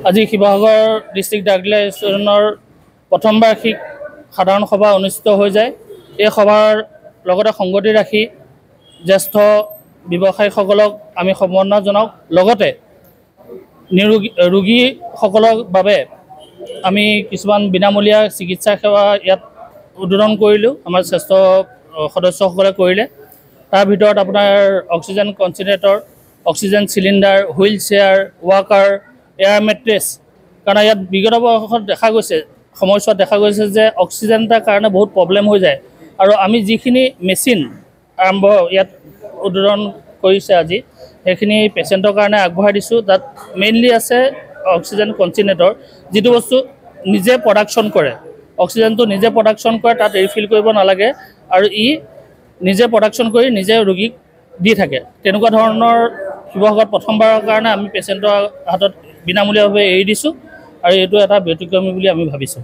আজি Sivasagar district diagnostic এছ'চিয়েশ্যনৰ প্ৰথম বাৰ্ষিক সাধাৰণ সভা অনুষ্ঠিত হৈ যায়। এই সভাৰ লগতে সংগতি ৰাখি জ্যেষ্ঠ ব্যৱসায়ীসকলক আমি সম্বৰ্ধনা জনাওঁ। লগতে ৰোগীসকলৰ বাবে আমি কিছুমান বিনামূলীয়া চিকিৎসা সেৱা ইয়াত উদ্বোধন কৰিলোঁ, আমাৰ শ্ৰেষ্ঠ সদস্যসকলে কৰিলে। তাৰ ভিতৰত আপোনাৰ oxygen concentrator, oxygen cylinder, wheel chair, walker, air mattress. কাৰণ ইয়াত বিগত বৰ্ষত সময়ছোৱাত দেখা গৈছে যে অক্সিজেন এটাৰ কাৰণে বহুত প্ৰব্লেম হৈ যায়। আৰু আমি যিখিনি মেচিন ইয়াত উদ্বোধন কৰিছে আজি, সেইখিনি পেচেণ্টৰ কাৰণে আগবঢ়াই দিছোঁ। তাত মেইনলি আছে অক্সিজেন কনচেণ্ট্ৰেটৰ, যিটো বস্তু নিজে প্ৰডাকশ্যন কৰে, অক্সিজেনটো নিজে প্ৰডাকশ্যন কৰে, তাত ৰিফিল কৰিব নালাগে আৰু নিজে প্ৰডাকশ্যন কৰি নিজে ৰোগীক দি থাকে। তেনেকুৱা ধৰণৰ শিৱসাগৰত প্ৰথমবাৰৰ কাৰণে আমি পেচেণ্টৰ হাতত বিনামূলীয়াভাৱে এৰি দিছোঁ আৰু এইটো এটা ব্যতিক্ৰমী বুলি আমি ভাবিছোঁ।